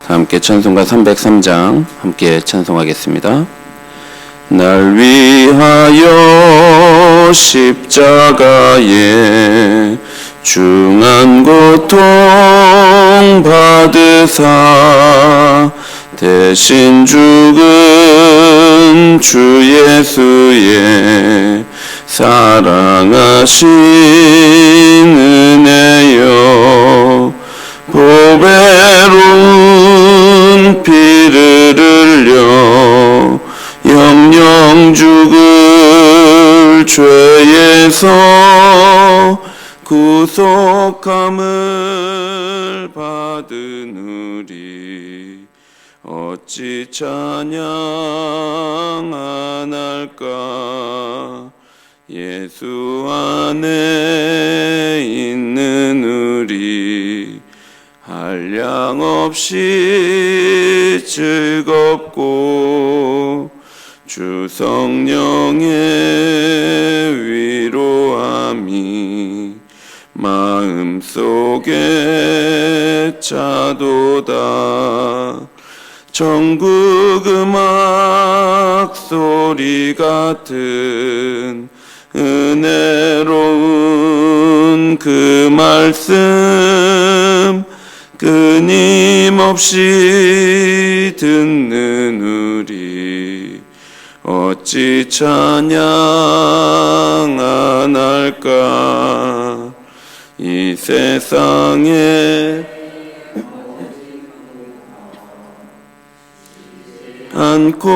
함께 찬송가 303장 함께 찬송하겠습니다. 날 위하여 십자가에 중한 고통 받으사 대신 죽은 주 예수의 사랑하신 은혜여 보배로운 피를 흘려 영영 죽을 죄에서 구속함을 받으느니 어찌 찬양 안 할까. 예수 안에 있는 우리 한량없이 즐겁고 주 성령의 위로함이 마음속에 차도다. 천국 음악 소리 같은 은혜로운 그 말씀 끊임없이 듣는 우리 어찌 찬양 안 할까. 이 세상에 안고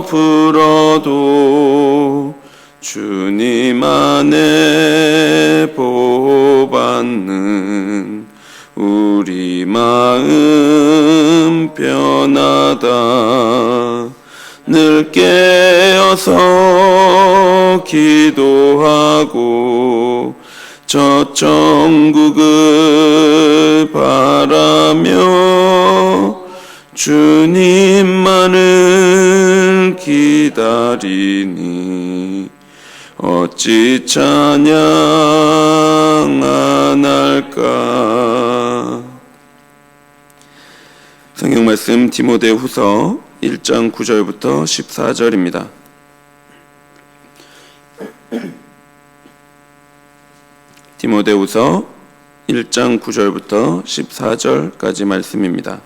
불어도 주님 안에 보호받는 우리 마음 편하다. 늘 깨어서 기도하고 저 천국을 바라며 주님만을 기다리니 어찌 찬양 안 할까. 성경 말씀 디모데후서 1장 9절부터 14절입니다. 디모데후서 1장 9절부터 14절까지 말씀입니다.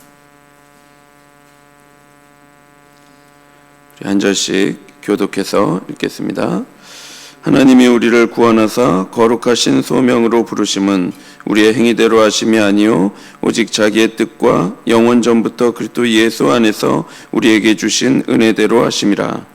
한 절씩 교독해서 읽겠습니다. 하나님이 우리를 구원하사 거룩하신 소명으로 부르심은 우리의 행위대로 하심이 아니요 오직 자기의 뜻과 영원 전부터 그리스도 예수 안에서 우리에게 주신 은혜대로 하심이라.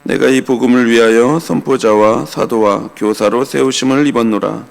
내가 이 복음을 위하여 선포자와 사도와 교사로 세우심을 입었노라.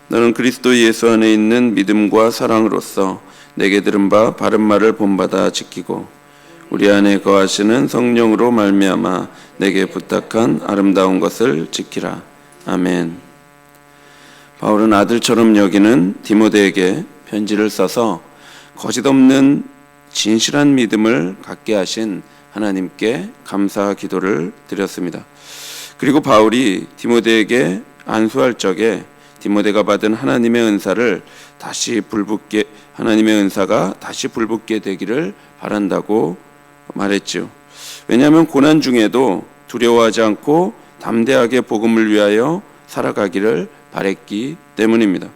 너는 그리스도 예수 안에 있는 믿음과 사랑으로서 내게 들은 바 바른 말을 본받아 지키고 우리 안에 거하시는 성령으로 말미암아 내게 부탁한 아름다운 것을 지키라. 아멘. 바울은 아들처럼 여기는 디모데에게 편지를 써서 거짓없는 진실한 믿음을 갖게 하신 하나님께 감사 기도를 드렸습니다. 그리고 바울이 디모데에게 안수할 적에 디모데가 받은 하나님의 은사를 하나님의 은사가 다시 불붙게 되기를 바란다고 말했죠. 왜냐하면 고난 중에도 두려워하지 않고 담대하게 복음을 위하여 살아가기를 바랬기 때문입니다.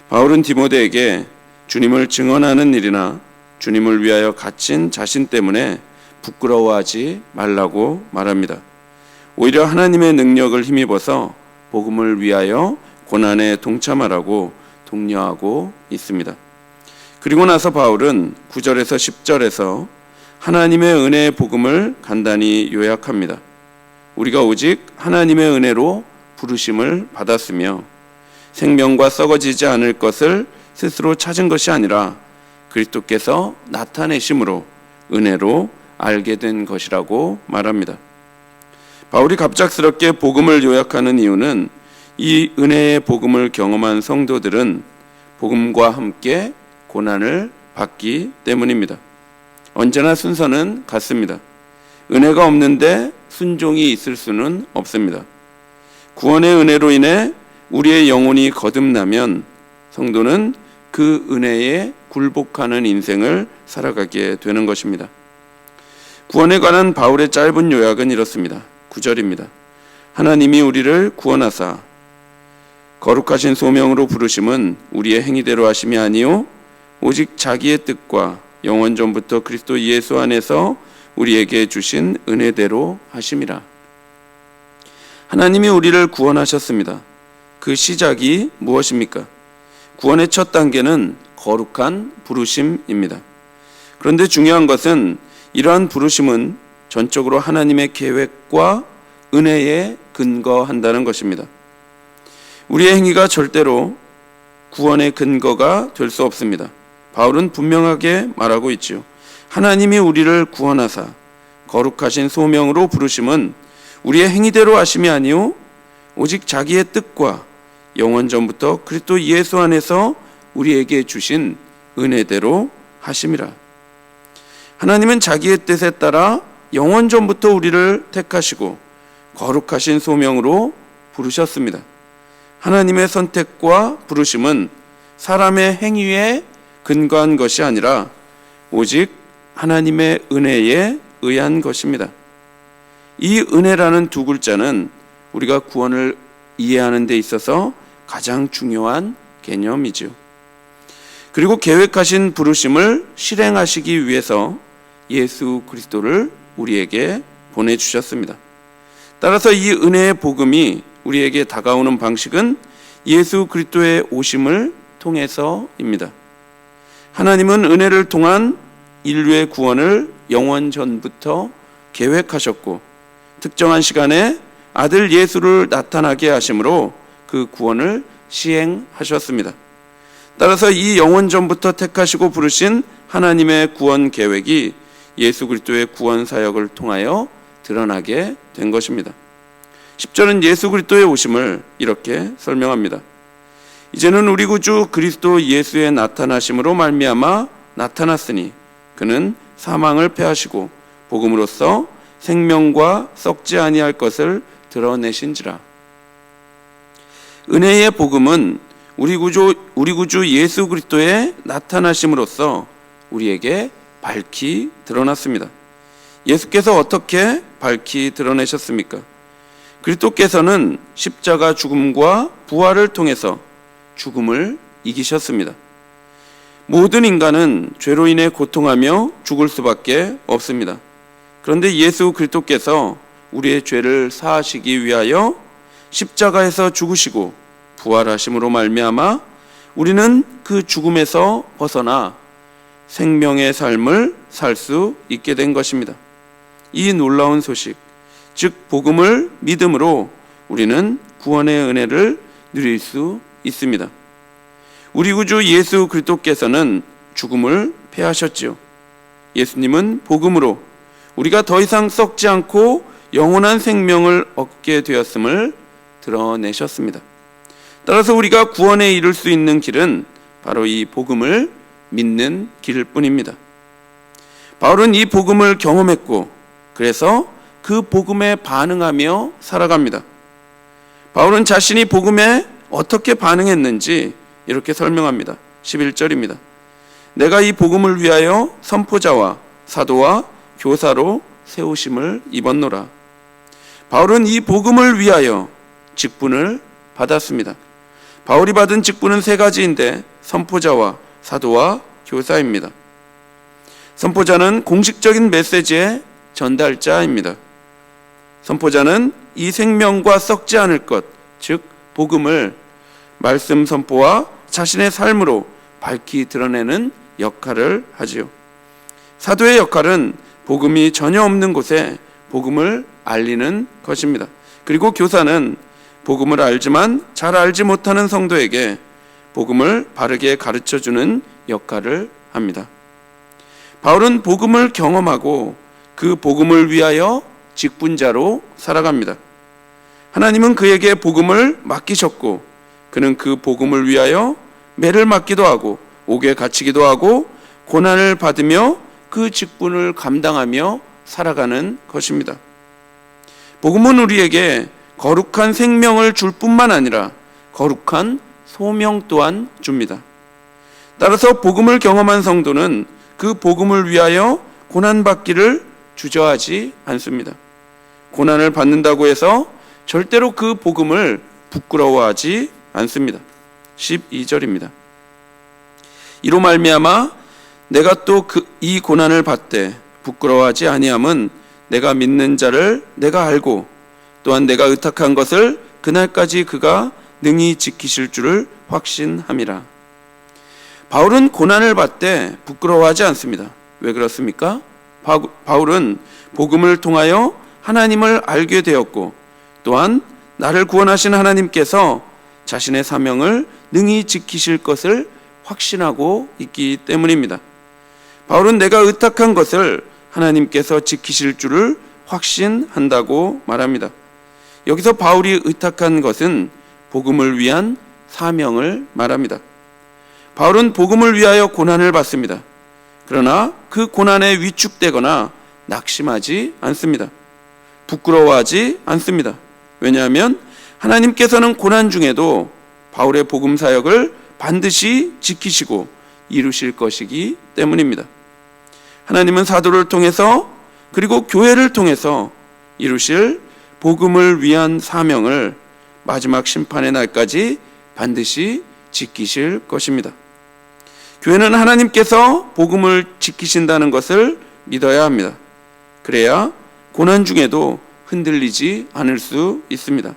바울은 디모데에게 주님을 증언하는 일이나 주님을 위하여 갇힌 자신 때문에 부끄러워하지 말라고 말합니다. 오히려 하나님의 능력을 힘입어서 복음을 위하여 고난에 동참하라고 독려하고 있습니다. 그리고 나서 바울은 9절에서 10절에서 하나님의 은혜의 복음을 간단히 요약합니다. 우리가 오직 하나님의 은혜로 부르심을 받았으며 생명과 썩어지지 않을 것을 스스로 찾은 것이 아니라 그리스도께서 나타내심으로 은혜로 알게 된 것이라고 말합니다. 바울이 갑작스럽게 복음을 요약하는 이유는 이 은혜의 복음을 경험한 성도들은 복음과 함께 고난을 받기 때문입니다. 언제나 순서는 같습니다. 은혜가 없는데 순종이 있을 수는 없습니다. 구원의 은혜로 인해 우리의 영혼이 거듭나면 성도는 그 은혜에 굴복하는 인생을 살아가게 되는 것입니다. 구원에 관한 바울의 짧은 요약은 이렇습니다. 9절입니다. 하나님이 우리를 구원하사 거룩하신 소명으로 부르심은 우리의 행위대로 하심이 아니요 오직 자기의 뜻과 영원 전부터 그리스도 예수 안에서 우리에게 주신 은혜대로 하심이라. 하나님이 우리를 구원하셨습니다. 그 시작이 무엇입니까? 구원의 첫 단계는 거룩한 부르심입니다. 그런데 중요한 것은 이러한 부르심은 전적으로 하나님의 계획과 은혜에 근거한다는 것입니다. 우리의 행위가 절대로 구원의 근거가 될 수 없습니다. 바울은 분명하게 말하고 있지요. 하나님이 우리를 구원하사 거룩하신 소명으로 부르심은 우리의 행위대로 하심이 아니요 오직 자기의 뜻과 영원 전부터 그리스도 예수 안에서 우리에게 주신 은혜대로 하심이라. 하나님은 자기의 뜻에 따라 영원 전부터 우리를 택하시고 거룩하신 소명으로 부르셨습니다. 하나님의 선택과 부르심은 사람의 행위에 근거한 것이 아니라 오직 하나님의 은혜에 의한 것입니다. 이 은혜라는 두 글자는 우리가 구원을 이해하는 데 있어서 가장 중요한 개념이죠. 그리고 계획하신 부르심을 실행하시기 위해서 예수 그리스도를 우리에게 보내주셨습니다. 따라서 이 은혜의 복음이 우리에게 다가오는 방식은 예수 그리스도의 오심을 통해서입니다. 하나님은 은혜를 통한 인류의 구원을 영원 전부터 계획하셨고 특정한 시간에 아들 예수를 나타나게 하심으로 그 구원을 시행하셨습니다. 따라서 이 영원 전부터 택하시고 부르신 하나님의 구원 계획이 예수 그리스도의 구원 사역을 통하여 드러나게 된 것입니다. 10절은 예수 그리스도의 오심을 이렇게 설명합니다. 이제는 우리 구주 그리스도 예수의 나타나심으로 말미암아 나타났으니 그는 사망을 패하시고 복음으로써 생명과 썩지 아니할 것을 드러내신지라. 은혜의 복음은 우리 구주 예수 그리스도의 나타나심으로써 우리에게 밝히 드러났습니다. 예수께서 어떻게 밝히 드러내셨습니까? 그리스도께서는 십자가 죽음과 부활을 통해서 죽음을 이기셨습니다. 모든 인간은 죄로 인해 고통하며 죽을 수밖에 없습니다. 그런데 예수 그리스도께서 우리의 죄를 사하시기 위하여 십자가에서 죽으시고 부활하심으로 말미암아 우리는 그 죽음에서 벗어나 생명의 삶을 살 수 있게 된 것입니다. 이 놀라운 소식, 즉 복음을 믿음으로 우리는 구원의 은혜를 누릴 수 있습니다. 우리 구주 예수 그리스도께서는 죽음을 패하셨지요. 예수님은 복음으로 우리가 더 이상 썩지 않고 영원한 생명을 얻게 되었음을 드러내셨습니다. 따라서 우리가 구원에 이를 수 있는 길은 바로 이 복음을 믿는 길일 뿐입니다. 바울은 이 복음을 경험했고 그래서 그 복음에 반응하며 살아갑니다. 바울은 자신이 복음에 어떻게 반응했는지 이렇게 설명합니다. 11절입니다. 내가 이 복음을 위하여 선포자와 사도와 교사로 세우심을 입었노라. 바울은 이 복음을 위하여 직분을 받았습니다. 바울이 받은 직분은 세 가지인데 선포자와 사도와 교사입니다. 선포자는 공식적인 메시지의 전달자입니다. 선포자는 이 생명과 썩지 않을 것, 즉 복음을 말씀 선포와 자신의 삶으로 밝히 드러내는 역할을 하지요. 사도의 역할은 복음이 전혀 없는 곳에 복음을 알리는 것입니다. 그리고 교사는 복음을 알지만 잘 알지 못하는 성도에게 복음을 바르게 가르쳐주는 역할을 합니다. 바울은 복음을 경험하고 그 복음을 위하여 직분자로 살아갑니다. 하나님은 그에게 복음을 맡기셨고 그는 그 복음을 위하여 매를 맞기도 하고 옥에 갇히기도 하고 고난을 받으며 그 직분을 감당하며 살아가는 것입니다. 복음은 우리에게 거룩한 생명을 줄 뿐만 아니라 거룩한 소명 또한 줍니다. 따라서 복음을 경험한 성도는 그 복음을 위하여 고난받기를 주저하지 않습니다. 고난을 받는다고 해서 절대로 그 복음을 부끄러워하지 않습니다. 12절입니다. 이로 말미암아 내가 또 이 고난을 받되 부끄러워하지 아니함은 내가 믿는 자를 내가 알고 또한 내가 의탁한 것을 그날까지 그가 능히 지키실 줄을 확신함이라. 바울은 고난을 받되 부끄러워하지 않습니다. 왜 그렇습니까? 바울은 복음을 통하여 하나님을 알게 되었고 또한 나를 구원하신 하나님께서 자신의 사명을 능히 지키실 것을 확신하고 있기 때문입니다. 바울은 내가 의탁한 것을 하나님께서 지키실 줄을 확신한다고 말합니다. 여기서 바울이 의탁한 것은 복음을 위한 사명을 말합니다. 바울은 복음을 위하여 고난을 받습니다. 그러나 그 고난에 위축되거나 낙심하지 않습니다. 부끄러워하지 않습니다. 왜냐하면 하나님께서는 고난 중에도 바울의 복음 사역을 반드시 지키시고 이루실 것이기 때문입니다. 하나님은 사도를 통해서 그리고 교회를 통해서 이루실 복음을 위한 사명을 마지막 심판의 날까지 반드시 지키실 것입니다. 교회는 하나님께서 복음을 지키신다는 것을 믿어야 합니다. 그래야 고난 중에도 흔들리지 않을 수 있습니다.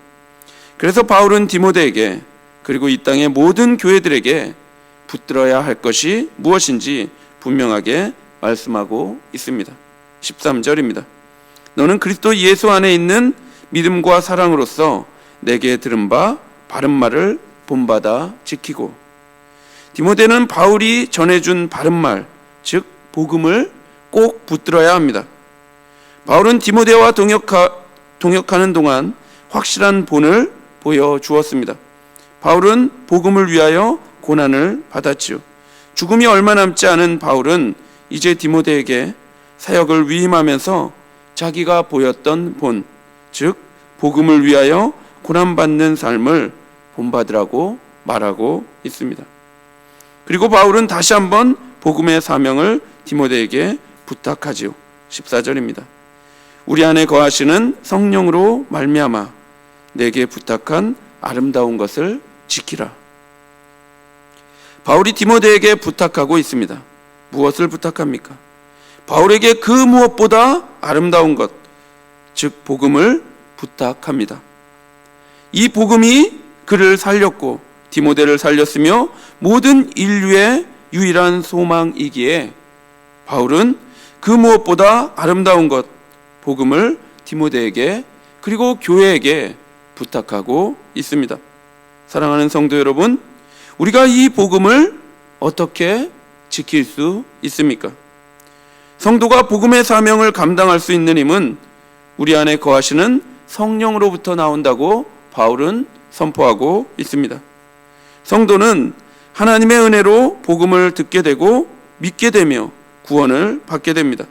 그래서 바울은 디모데에게 그리고 이 땅의 모든 교회들에게 붙들어야 할 것이 무엇인지 분명하게 말씀하고 있습니다. 13절입니다. 너는 그리스도 예수 안에 있는 믿음과 사랑으로서 내게 들은 바 바른 말을 본받아 지키고. 디모데는 바울이 전해준 바른 말, 즉 복음을 꼭 붙들어야 합니다. 바울은 디모데와 동역하는 동안 확실한 본을 보여주었습니다. 바울은 복음을 위하여 고난을 받았지요. 죽음이 얼마 남지 않은 바울은 이제 디모데에게 사역을 위임하면서 자기가 보였던 본, 즉 복음을 위하여 고난받는 삶을 본받으라고 말하고 있습니다. 그리고 바울은 다시 한번 복음의 사명을 디모데에게 부탁하지요. 14절입니다. 우리 안에 거하시는 성령으로 말미암아 내게 부탁한 아름다운 것을 지키라. 바울이 디모데에게 부탁하고 있습니다. 무엇을 부탁합니까? 바울에게 그 무엇보다 아름다운 것, 즉 복음을 부탁합니다. 이 복음이 그를 살렸고 디모데를 살렸으며 모든 인류의 유일한 소망이기에 바울은 그 무엇보다 아름다운 것, 복음을 디모데에게 그리고 교회에게 부탁하고 있습니다. 사랑하는 성도 여러분, 우리가 이 복음을 어떻게 지킬 수 있습니까? 성도가 복음의 사명을 감당할 수 있는 힘은 우리 안에 거하시는 성령으로부터 나온다고 바울은 선포하고 있습니다. 성도는 하나님의 은혜로 복음을 듣게 되고 믿게 되며 구원을 받게 됩니다.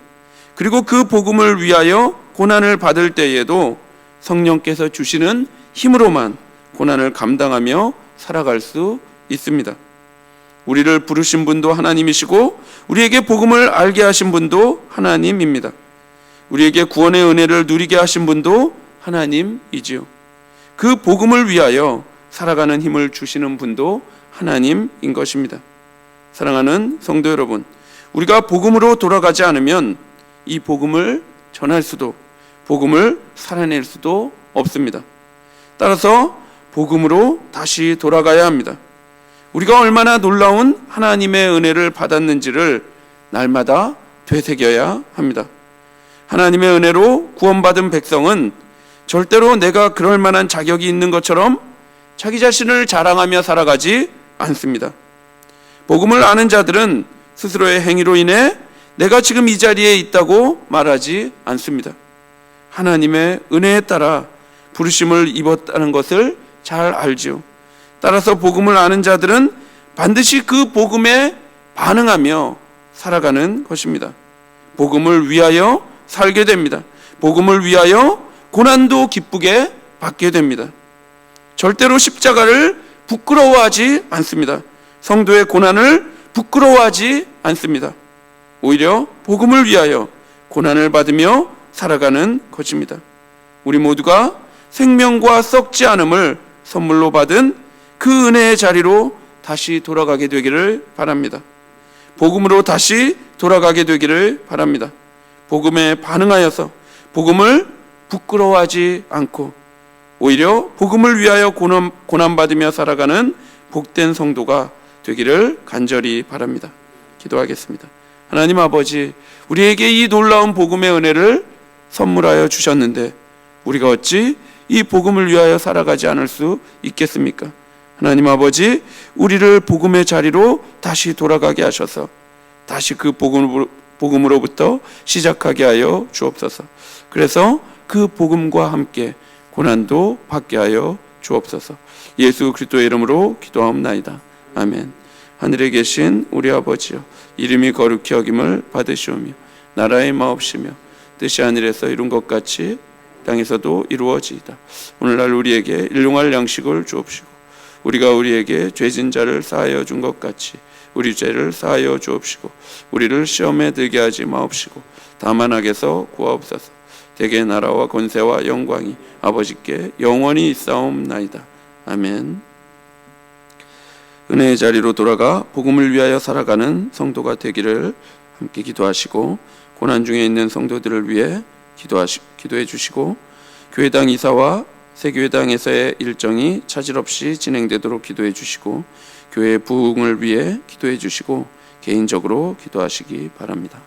그리고 그 복음을 위하여 고난을 받을 때에도 성령께서 주시는 힘으로만 고난을 감당하며 살아갈 수 있습니다. 우리를 부르신 분도 하나님이시고 우리에게 복음을 알게 하신 분도 하나님입니다. 우리에게 구원의 은혜를 누리게 하신 분도 하나님이지요. 그 복음을 위하여 살아가는 힘을 주시는 분도 하나님인 것입니다. 사랑하는 성도 여러분, 우리가 복음으로 돌아가지 않으면 이 복음을 전할 수도, 복음을 살아낼 수도 없습니다. 따라서 복음으로 다시 돌아가야 합니다. 우리가 얼마나 놀라운 하나님의 은혜를 받았는지를 날마다 되새겨야 합니다. 하나님의 은혜로 구원받은 백성은 절대로 내가 그럴 만한 자격이 있는 것처럼 자기 자신을 자랑하며 살아가지 않습니다. 복음을 아는 자들은 스스로의 행위로 인해 내가 지금 이 자리에 있다고 말하지 않습니다. 하나님의 은혜에 따라 부르심을 입었다는 것을 잘 알지요. 따라서 복음을 아는 자들은 반드시 그 복음에 반응하며 살아가는 것입니다. 복음을 위하여 살게 됩니다. 복음을 위하여 고난도 기쁘게 받게 됩니다. 절대로 십자가를 부끄러워하지 않습니다. 성도의 고난을 부끄러워하지 않습니다. 오히려 복음을 위하여 고난을 받으며 살아가는 것입니다. 우리 모두가 생명과 썩지 않음을 선물로 받은 그 은혜의 자리로 다시 돌아가게 되기를 바랍니다. 복음으로 다시 돌아가게 되기를 바랍니다. 복음에 반응하여서 복음을 부끄러워하지 않고 오히려 복음을 위하여 고난받으며 살아가는 복된 성도가 되기를 간절히 바랍니다. 기도하겠습니다. 하나님 아버지, 우리에게 이 놀라운 복음의 은혜를 선물하여 주셨는데 우리가 어찌 이 복음을 위하여 살아가지 않을 수 있겠습니까? 하나님 아버지, 우리를 복음의 자리로 다시 돌아가게 하셔서 다시 그 복음으로부터 시작하게 하여 주옵소서. 그래서 그 복음과 함께 고난도 받게 하여 주옵소서. 예수 그리스도의 이름으로 기도하옵나이다. 아멘. 하늘에 계신 우리 아버지여, 이름이 거룩히 여김을 받으시오며 나라의 마옵시며 뜻이 하늘에서 이룬 것 같이 땅에서도 이루어지이다. 오늘날 우리에게 일용할 양식을 주옵시고 우리가 우리에게 죄진 자를 사하여 준 것 같이 우리 죄를 사하여 주옵시고 우리를 시험에 들게 하지 마옵시고 다만 악에서 구하옵소서. 대개 나라와 권세와 영광이 아버지께 영원히 있사옵나이다. 아멘. 은혜의 자리로 돌아가 복음을 위하여 살아가는 성도가 되기를 함께 기도하시고, 고난 중에 있는 성도들을 위해 기도해 주시고, 교회당 이사와 새교회당에서의 일정이 차질 없이 진행되도록 기도해 주시고, 교회 부흥을 위해 기도해 주시고 개인적으로 기도하시기 바랍니다.